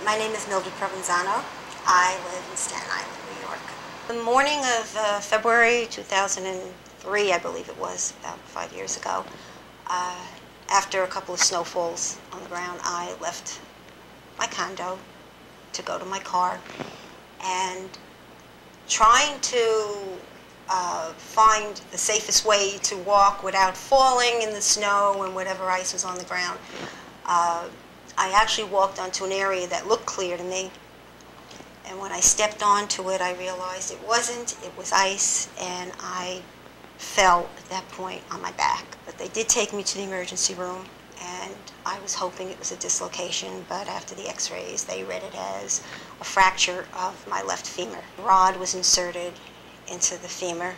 My name is Mildred Provenzano. I live in Staten Island, New York. The morning of February 2003, I believe it was, about 5 years ago, after a couple of snowfalls on the ground, I left my condo to go to my car, and trying to find the safest way to walk without falling in the snow and whatever ice was on the ground. I actually walked onto an area that looked clear to me, and when I stepped onto it, I realized it wasn't. It was ice, and I fell at that point on my back. But they did take me to the emergency room, and I was hoping it was a dislocation, but after the x-rays, they read it as a fracture of my left femur. The rod was inserted into the femur,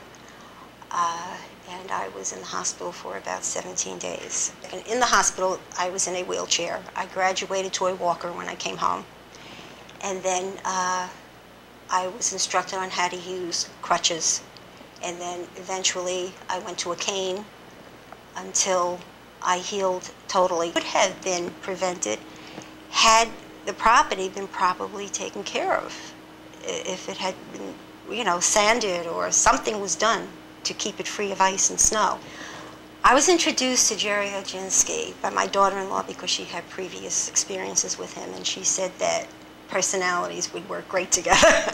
and I was in the hospital for about 17 days. And in the hospital, I was in a wheelchair. I graduated to a walker when I came home. And then I was instructed on how to use crutches. And then eventually I went to a cane until I healed totally. It would have been prevented had the property been properly taken care of. If it had been, sanded or something was done to keep it free of ice and snow. I was introduced to Gerry Oginski by my daughter-in-law because she had previous experiences with him, and she said that personalities would work great together.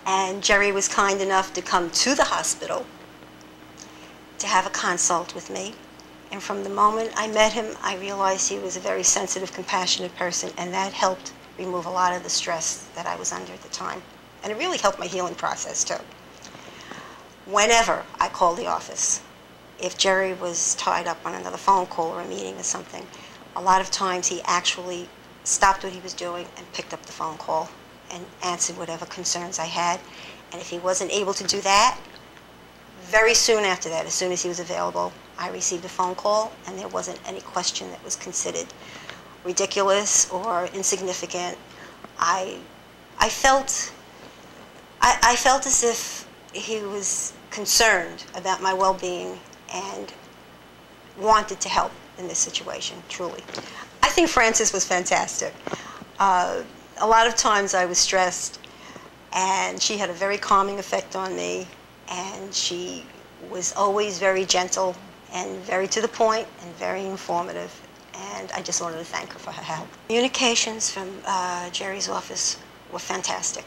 And Gerry was kind enough to come to the hospital to have a consult with me. And from the moment I met him, I realized he was a very sensitive, compassionate person, and that helped remove a lot of the stress that I was under at the time. And it really helped my healing process, too. Whenever I called the office, if Gerry was tied up on another phone call or a meeting or something, a lot of times he actually stopped what he was doing and picked up the phone call and answered whatever concerns I had. And if he wasn't able to do that, very soon after that, as soon as he was available, I received a phone call, and there wasn't any question that was considered ridiculous or insignificant. I felt as if he was concerned about my well-being and wanted to help in this situation, truly. I think Frances was fantastic. A lot of times I was stressed, and she had a very calming effect on me, and she was always very gentle and very to the point and very informative, and I just wanted to thank her for her help. Communications from Gerry's office were fantastic.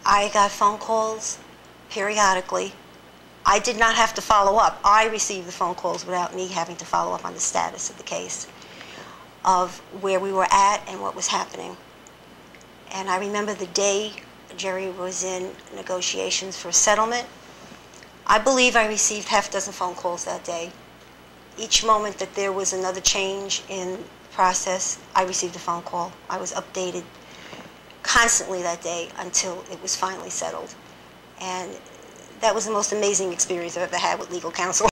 I got phone calls periodically. I did not have to follow up. I received the phone calls without me having to follow up on the status of the case, of where we were at and what was happening. And I remember the day Gerry was in negotiations for a settlement. I believe I received half a dozen phone calls that day. Each moment that there was another change in the process, I received a phone call. I was updated constantly that day until it was finally settled. And that was the most amazing experience I've ever had with legal counsel.